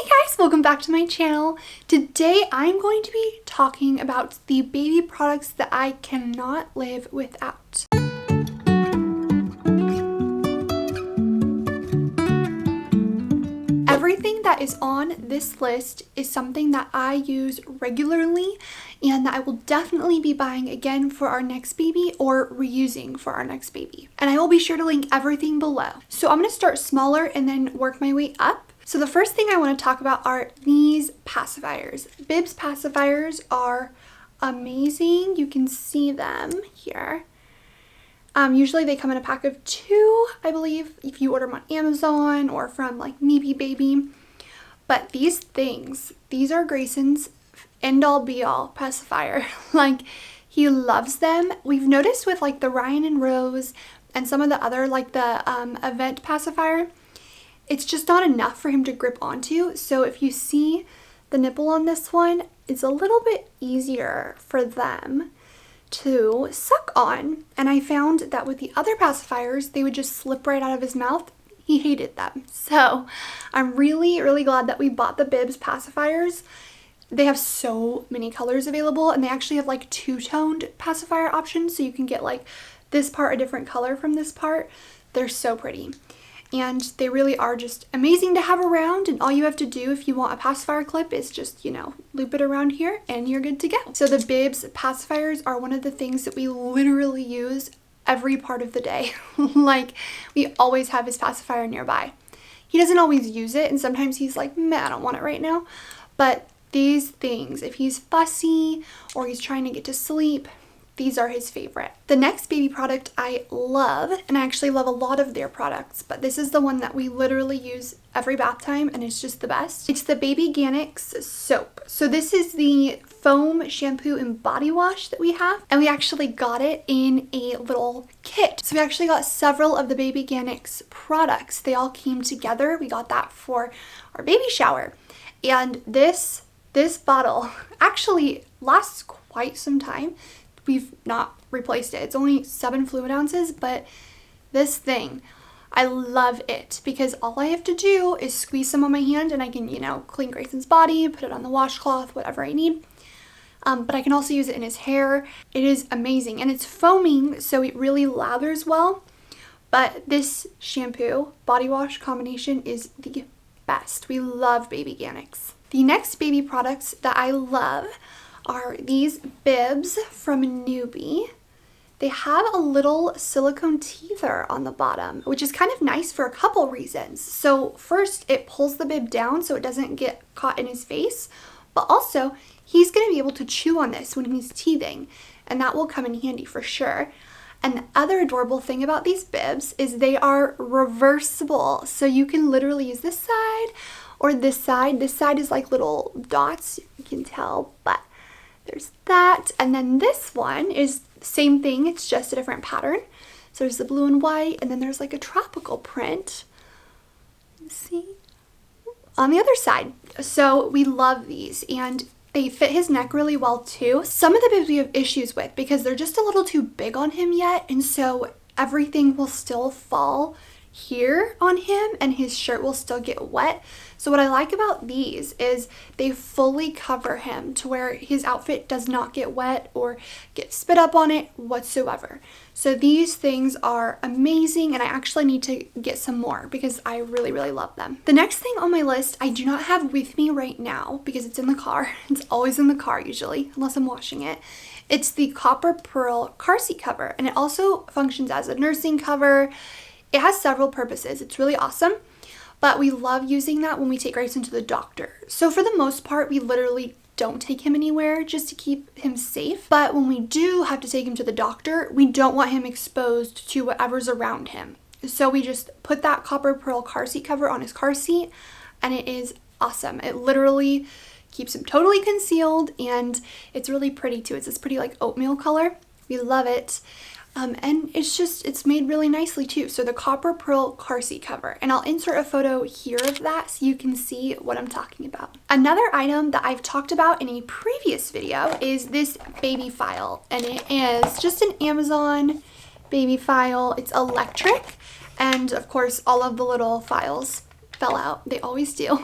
Hey guys, welcome back to my channel. Today I'm going to be talking about the baby products that I cannot live without. Everything that is on this list is something that I use regularly and that I will definitely be buying again for our next baby or reusing for our next baby. And I will be sure to link everything below. So I'm going to start smaller and then work my way up. So the first thing I want to talk about are these pacifiers. Bibs pacifiers are amazing. You can see them here. Usually they come in a pack of 2, I believe, if you order them on Amazon or from like Maybe Baby. But these things, these are Grayson's end all be all pacifier. Like, he loves them. We've noticed with like the Ryan and Rose and some of the other like the event pacifier, it's just not enough for him to grip onto. So if you see the nipple on this one, it's a little bit easier for them to suck on. And I found that with the other pacifiers, they would just slip right out of his mouth. He hated them. So I'm really, really glad that we bought the Bibs pacifiers. They have so many colors available, and they actually have like 2-toned pacifier options. So you can get like this part a different color from this part. They're so pretty. And they really are just amazing to have around, and all you have to do if you want a pacifier clip is just, you know, loop it around here and you're good to go. So the Bibs pacifiers are one of the things that we literally use every part of the day. Like, we always have his pacifier nearby. He doesn't always use it, and sometimes he's like, meh, I don't want it right now. But these things, if he's fussy or he's trying to get to sleep, these are his favorite. The next baby product I love, and I actually love a lot of their products, but this is the one that we literally use every bath time and it's just the best. It's the Baby Ganix soap. So this is the foam shampoo and body wash that we have, and we actually got it in a little kit. So we actually got several of the Baby Ganix products. They all came together. We got that for our baby shower. And this bottle actually lasts quite some time. We've not replaced it. It's only 7 fluid ounces, but this thing, I love it because all I have to do is squeeze some on my hand and I can, you know, clean Grayson's body, put it on the washcloth, whatever I need. But I can also use it in his hair. It is amazing, and it's foaming, so it really lathers well. But this shampoo body wash combination is the best. We love Baby Ganix. The next baby products that I love are these bibs from Newbie. They have a little silicone teether on the bottom, which is kind of nice for a couple reasons. So first, it pulls the bib down so it doesn't get caught in his face, but also he's going to be able to chew on this when he's teething, and that will come in handy for sure. And the other adorable thing about these bibs is they are reversible, so you can literally use this side or this side. This side is like little dots, you can tell, but there's that. And then this one is the same thing, it's just a different pattern. So there's the blue and white, and then there's like a tropical print. See? On the other side. So we love these, and they fit his neck really well too. Some of the bibs we have issues with because they're just a little too big on him yet, and so everything will still fall here on him and his shirt will still get wet. So what I like about these is they fully cover him to where his outfit does not get wet or get spit up on it whatsoever. So these things are amazing, and I actually need to get some more because I really, really love them. The next thing on my list I do not have with me right now because it's in the car. It's always in the car usually, unless I'm washing it. It's the Copper Pearl car seat cover, and it also functions as a nursing cover. It has several purposes. It's really awesome, but we love using that when we take Grayson to the doctor. So for the most part, we literally don't take him anywhere just to keep him safe. But when we do have to take him to the doctor, we don't want him exposed to whatever's around him. So we just put that Copper Pearl car seat cover on his car seat, and it is awesome. It literally keeps him totally concealed, and it's really pretty too. It's this pretty like oatmeal color. We love it. And it's made really nicely too. So the Copper Pearl car seat cover, and I'll insert a photo here of that so you can see what I'm talking about. Another item that I've talked about in a previous video is this baby file, and it is just an Amazon baby file. It's electric, and of course all of the little files fell out. They always do.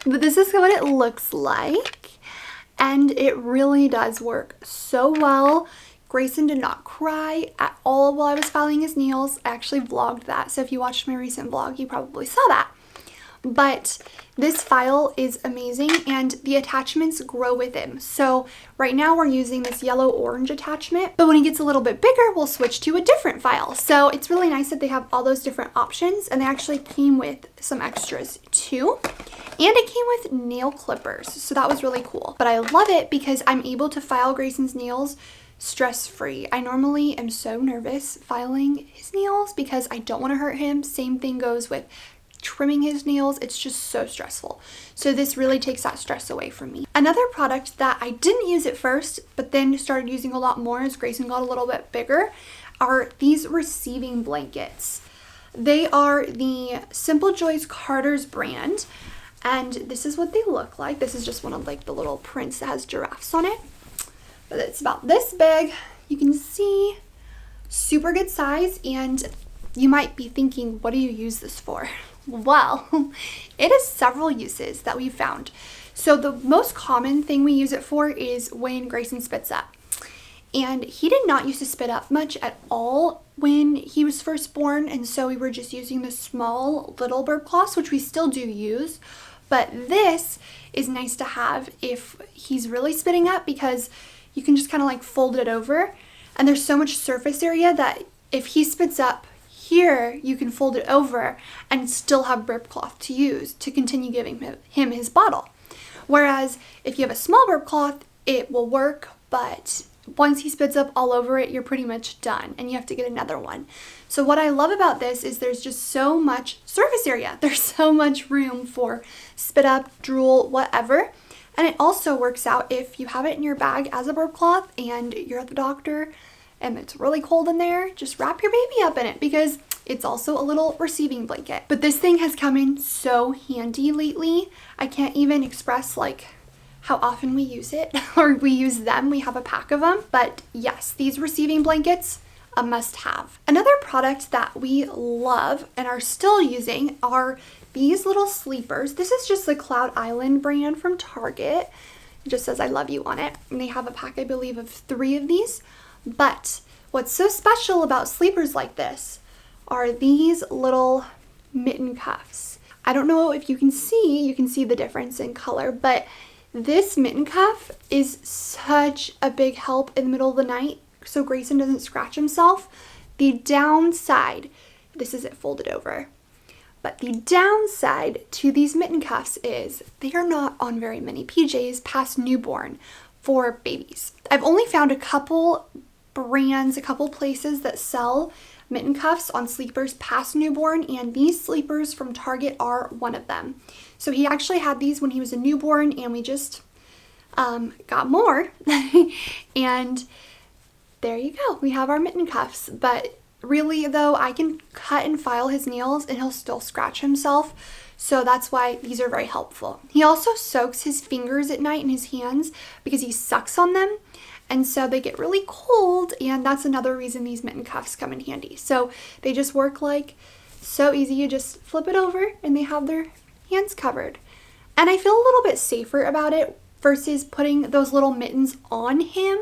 But this is what it looks like. And it really does work so well. Grayson did not cry at all while I was filing his nails. I actually vlogged that. So if you watched my recent vlog, you probably saw that. But this file is amazing and the attachments grow with him. So right now we're using this yellow-orange attachment, but when he gets a little bit bigger, we'll switch to a different file. So it's really nice that they have all those different options, and they actually came with some extras too. And it came with nail clippers, so that was really cool. But I love it because I'm able to file Grayson's nails stress-free. I normally am so nervous filing his nails because I don't want to hurt him. Same thing goes with trimming his nails. It's just so stressful. So this really takes that stress away from me. Another product that I didn't use at first, but then started using a lot more as Grayson got a little bit bigger, are these receiving blankets. They are the Simple Joys Carter's brand, and this is what they look like. This is just one of like the little prints that has giraffes on it, but it's about this big. You can see super good size, and you might be thinking, what do you use this for? Well, it has several uses that we've found. So the most common thing we use it for is when Grayson spits up. And he did not used to spit up much at all when he was first born, and so we were just using the small little burp cloths, which we still do use. But this is nice to have if he's really spitting up, because you can just kind of like fold it over, and there's so much surface area that if he spits up here, you can fold it over and still have burp cloth to use to continue giving him his bottle. Whereas if you have a small burp cloth, it will work, but once he spits up all over it, you're pretty much done and you have to get another one. So what I love about this is there's just so much surface area. There's so much room for spit up, drool, whatever. And it also works out if you have it in your bag as a burp cloth and you're at the doctor and it's really cold in there, just wrap your baby up in it because it's also a little receiving blanket. But this thing has come in so handy lately. I can't even express like how often we use it or we use them. We have a pack of them. But yes, these receiving blankets, a must have. Another product that we love and are still using are these little sleepers. This is just the Cloud Island brand from Target. It just says I love you on it. And they have a pack, I believe, of 3 of these. But what's so special about sleepers like this are these little mitten cuffs. I don't know if you can see the difference in color, but this mitten cuff is such a big help in the middle of the night so Grayson doesn't scratch himself. The downside, this is it folded over, but the downside to these mitten cuffs is they are not on very many PJs past newborn for babies. I've only found a couple brands, a couple places that sell mitten cuffs on sleepers past newborn, and these sleepers from Target are one of them. So he actually had these when he was a newborn, and we just got more and there you go, we have our mitten cuffs. But really though, I can cut and file his nails and he'll still scratch himself, so that's why these are very helpful. He also soaks his fingers at night in his hands because he sucks on them, and so they get really cold, and that's another reason these mitten cuffs come in handy. So they just work like so easy. You just flip it over and they have their hands covered. And I feel a little bit safer about it versus putting those little mittens on him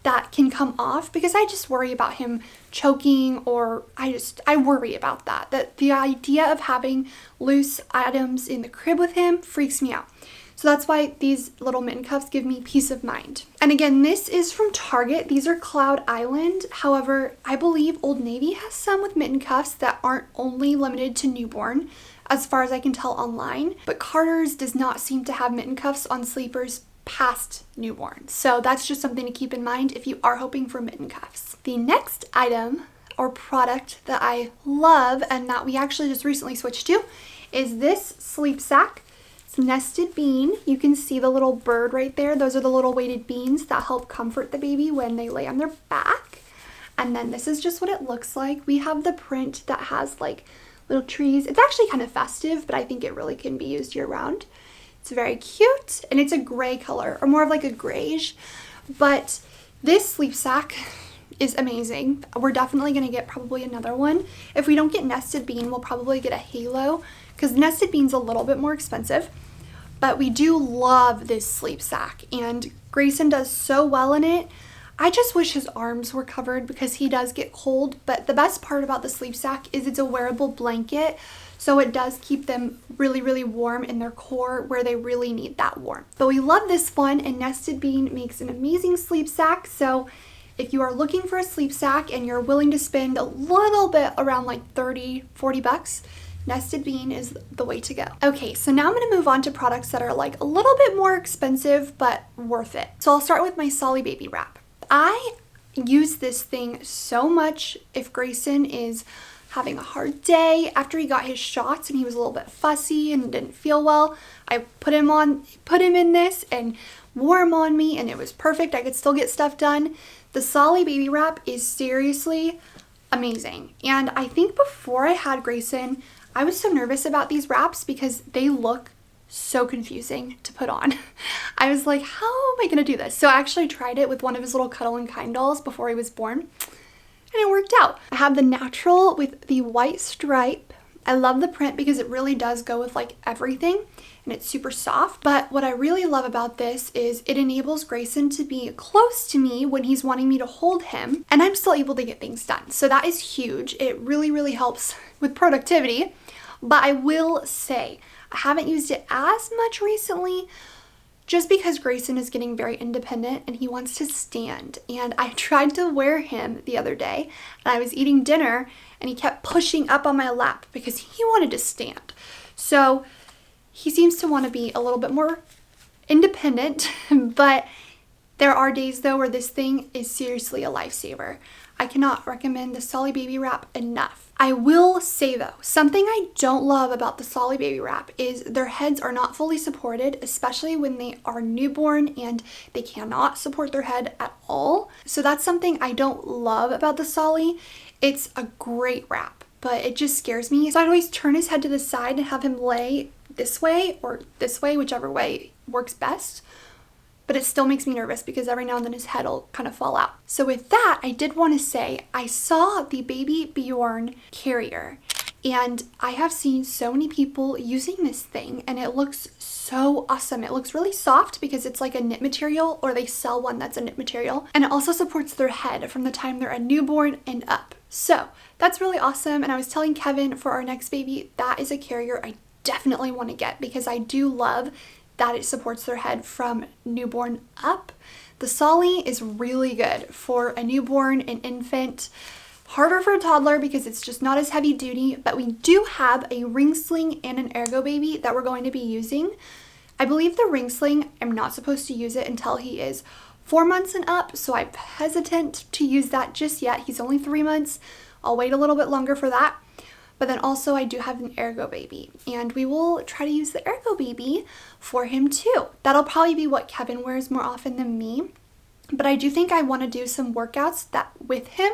that can come off, because I just worry about him choking, or I worry about that the idea of having loose items in the crib with him freaks me out. So that's why these little mitten cuffs give me peace of mind. And again, this is from Target. These are Cloud Island. However, I believe Old Navy has some with mitten cuffs that aren't only limited to newborn, as far as I can tell online. But Carter's does not seem to have mitten cuffs on sleepers past newborn. So that's just something to keep in mind if you are hoping for mitten cuffs. The next item or product that I love and that we actually just recently switched to is this sleep sack. It's nested bean. You can see the little bird right there. Those are the little weighted beans that help comfort the baby when they lay on their back. And then this is just what it looks like. We have the print that has like little trees. It's actually kind of festive, but I think it really can be used year round. It's very cute, and it's a gray color, or more of like a grayish, but this sleep sack is amazing. We're definitely going to get probably another one. If we don't get nested bean, we'll probably get a halo, because Nested Bean's a little bit more expensive. But we do love this sleep sack, and Grayson does so well in it. I just wish his arms were covered because he does get cold, but the best part about the sleep sack is it's a wearable blanket, so it does keep them really, really warm in their core where they really need that warmth. But we love this one, and Nested Bean makes an amazing sleep sack, so if you are looking for a sleep sack and you're willing to spend a little bit around like 30, 40 bucks, Nested Bean is the way to go. Okay, so now I'm going to move on to products that are like a little bit more expensive but worth it. So I'll start with my Solly Baby Wrap. I use this thing so much if Grayson is having a hard day after he got his shots and he was a little bit fussy and didn't feel well. I put him in this and wore him on me, and it was perfect. I could still get stuff done. The Solly Baby Wrap is seriously amazing. And I think before I had Grayson, I was so nervous about these wraps because they look so confusing to put on. I was like, how am I gonna do this? So I actually tried it with one of his little Cuddle and Kind dolls before he was born, and it worked out. I have the natural with the white stripe. I love the print because it really does go with like everything, and it's super soft. But what I really love about this is it enables Grayson to be close to me when he's wanting me to hold him, and I'm still able to get things done. So that is huge. It really, really helps with productivity. But I will say, I haven't used it as much recently just because Grayson is getting very independent and he wants to stand. And I tried to wear him the other day, and I was eating dinner and he kept pushing up on my lap because he wanted to stand. So he seems to want to be a little bit more independent, but there are days though where this thing is seriously a lifesaver. I cannot recommend the Solly Baby Wrap enough. I will say though, something I don't love about the Solly Baby Wrap is their heads are not fully supported, especially when they are newborn and they cannot support their head at all. So that's something I don't love about the Solly. It's a great wrap, but it just scares me. So I'd always turn his head to the side and have him lay this way or this way, whichever way works best. But it still makes me nervous because every now and then his head will kind of fall out. So with that, I did want to say I saw the Baby Bjorn carrier, and I have seen so many people using this thing, and it looks so awesome. It looks really soft because it's like a knit material, or they sell one that's a knit material, and it also supports their head from the time they're a newborn and up. So that's really awesome. And I was telling Kevin for our next baby, that is a carrier I definitely want to get because I do love that it supports their head from newborn up. The Solly is really good for a newborn, an infant, harder for a toddler because it's just not as heavy duty, but we do have a ring sling and an Ergo Baby that we're going to be using. I believe the ring sling, I'm not supposed to use it until he is 4 months and up, so I'm hesitant to use that just yet. He's only 3 months. I'll wait a little bit longer for that. But then also I do have an Ergo Baby, and we will try to use the Ergo Baby for him too. That'll probably be what Kevin wears more often than me. But I do think I want to do some workouts that with him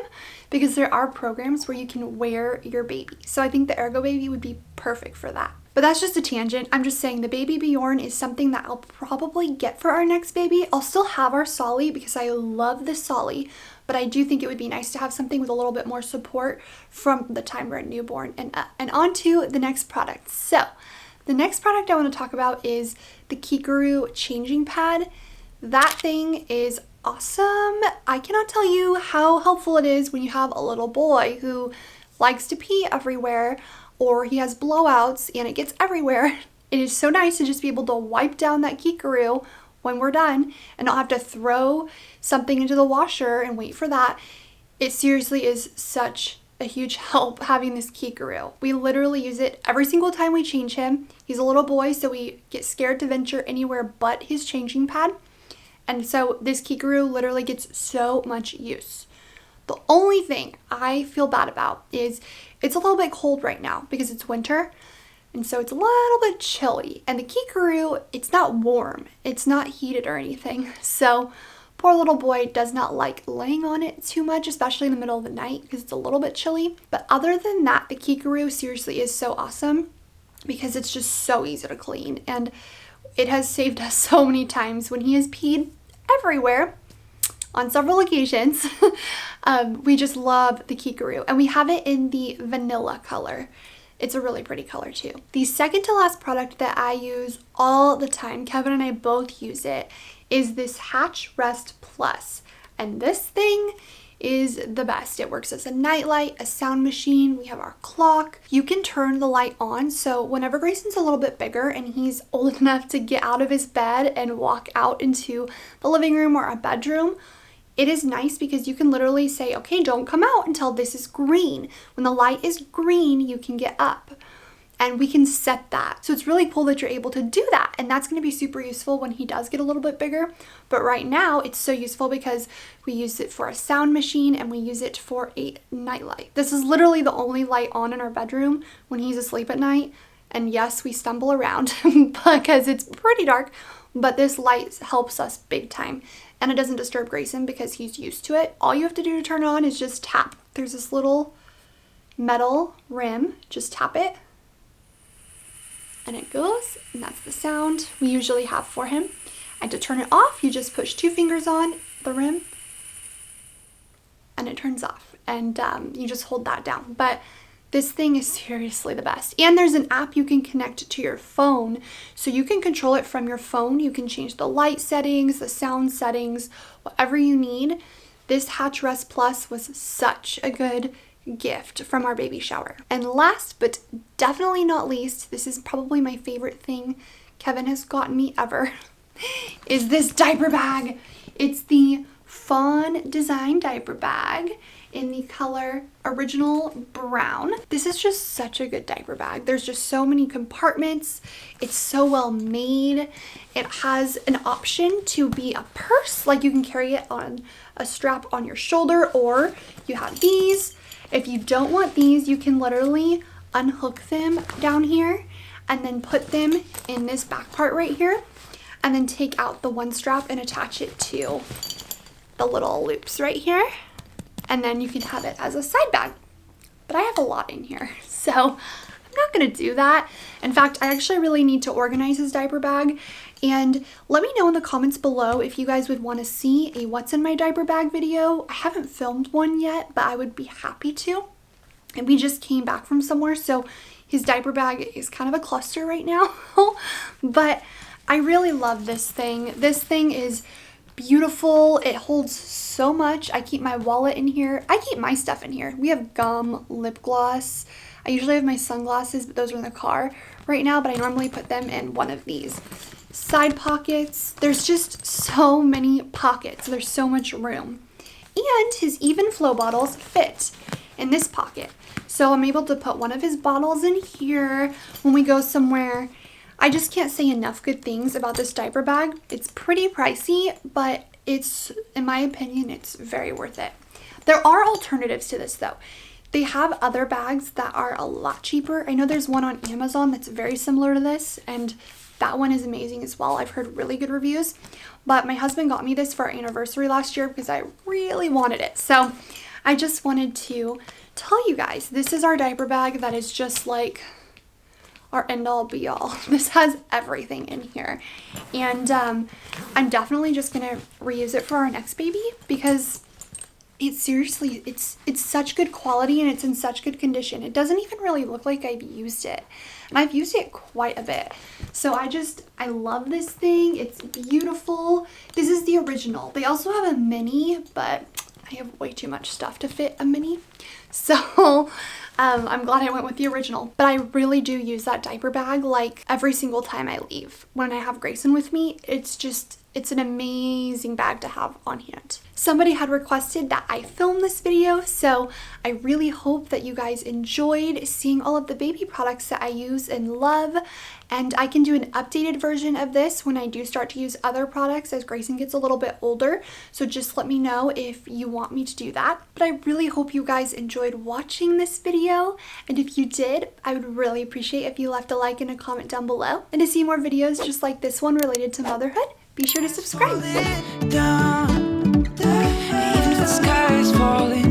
because there are programs where you can wear your baby. So I think the Ergo Baby would be perfect for that. But that's just a tangent. I'm just saying the Baby Bjorn is something that I'll probably get for our next baby. I'll still have our Solly because I love the Solly, but I do think it would be nice to have something with a little bit more support from the time we're a newborn and up. And on to the next product. So the next product I want to talk about is the Kikaroo changing pad. That thing is awesome. I cannot tell you how helpful it is when you have a little boy who likes to pee everywhere, or he has blowouts and it gets everywhere. It is so nice to just be able to wipe down that Kikaroo when we're done and not have to throw something into the washer and wait for that. It seriously is such a huge help having this Kikaroo. We literally use it every single time we change him. He's a little boy, so we get scared to venture anywhere but his changing pad. And so this Kikaroo literally gets so much use. The only thing I feel bad about is it's a little bit cold right now because it's winter, and so it's a little bit chilly. And the Kikaroo, it's not warm, it's not heated or anything. So poor little boy does not like laying on it too much, especially in the middle of the night because it's a little bit chilly. But other than that, the Kikaroo seriously is so awesome because it's just so easy to clean. And it has saved us so many times when he has peed everywhere. On several occasions. We just love the Kikaroo, and we have it in the vanilla color. It's a really pretty color too. The second to last product that I use all the time, Kevin and I both use it, is this Hatch Rest Plus. And this thing is the best. It works as a nightlight, a sound machine. We have our clock. You can turn the light on. So whenever Grayson's a little bit bigger and he's old enough to get out of his bed and walk out into the living room or a bedroom, it is nice because you can literally say, okay, don't come out until this is green. When the light is green, you can get up. And we can set that. So it's really cool that you're able to do that. And that's going to be super useful when he does get a little bit bigger. But right now it's so useful because we use it for a sound machine and we use it for a nightlight. This is literally the only light on in our bedroom when he's asleep at night. And yes, we stumble around because it's pretty dark, but this light helps us big time. And it doesn't disturb Grayson because he's used to it. All you have to do to turn it on is just tap. There's this little metal rim. Just tap it. And it goes, and that's the sound we usually have for him. And to turn it off, you just push 2 fingers on the rim and it turns off. And you just hold that down. But this thing is seriously the best. And there's an app you can connect to your phone. So you can control it from your phone. You can change the light settings, the sound settings, whatever you need. This Hatch Rest Plus was such a good gift from our baby shower. And last but definitely not least, this is probably my favorite thing Kevin has gotten me ever, is this diaper bag. It's the Fawn Design diaper bag in the color Original Brown. This is just such a good diaper bag. There's just so many compartments. It's so well made. It has an option to be a purse, like you can carry it on a strap on your shoulder, or you have these. If you don't want these, you can literally unhook them down here and then put them in this back part right here and then take out the one strap and attach it to the little loops right here. And then you can have it as a side bag. But I have a lot in here, so I'm not gonna do that. In fact, I actually really need to organize his diaper bag. And let me know in the comments below if you guys would want to see a what's in my diaper bag video. I haven't filmed one yet, but I would be happy to. And we just came back from somewhere, so his diaper bag is kind of a cluster right now. But I really love this thing. This thing is beautiful. It holds so much. I keep my wallet in here. I keep my stuff in here. We have gum, lip gloss. I usually have my sunglasses, but those are in the car right now, but I normally put them in one of these. Side pockets. There's just so many pockets. There's so much room. And his even flow bottles fit in this pocket. So I'm able to put one of his bottles in here when we go somewhere. I just can't say enough good things about this diaper bag. It's pretty pricey, but it's, in my opinion, it's very worth it. There are alternatives to this though. They have other bags that are a lot cheaper. I know there's one on Amazon that's very similar to this, and that one is amazing as well. I've heard really good reviews, but my husband got me this for our anniversary last year because I really wanted it. So I just wanted to tell you guys, this is our diaper bag that is just like our end all be all. This has everything in here. And I'm definitely just gonna reuse it for our next baby because it's seriously, it's such good quality and it's in such good condition. It doesn't even really look like I've used it. And I've used it quite a bit. So I love this thing. It's beautiful. This is the original. They also have a mini, but I have way too much stuff to fit a mini. So I'm glad I went with the original. But I really do use that diaper bag like every single time I leave. When I have Grayson with me, it's an amazing bag to have on hand. Somebody had requested that I film this video, so I really hope that you guys enjoyed seeing all of the baby products that I use and love. And I can do an updated version of this when I do start to use other products as Grayson gets a little bit older. So just let me know if you want me to do that. But I really hope you guys enjoyed watching this video. And if you did, I would really appreciate if you left a like and a comment down below. And to see more videos just like this one related to motherhood, be sure to subscribe. Even if the sky is falling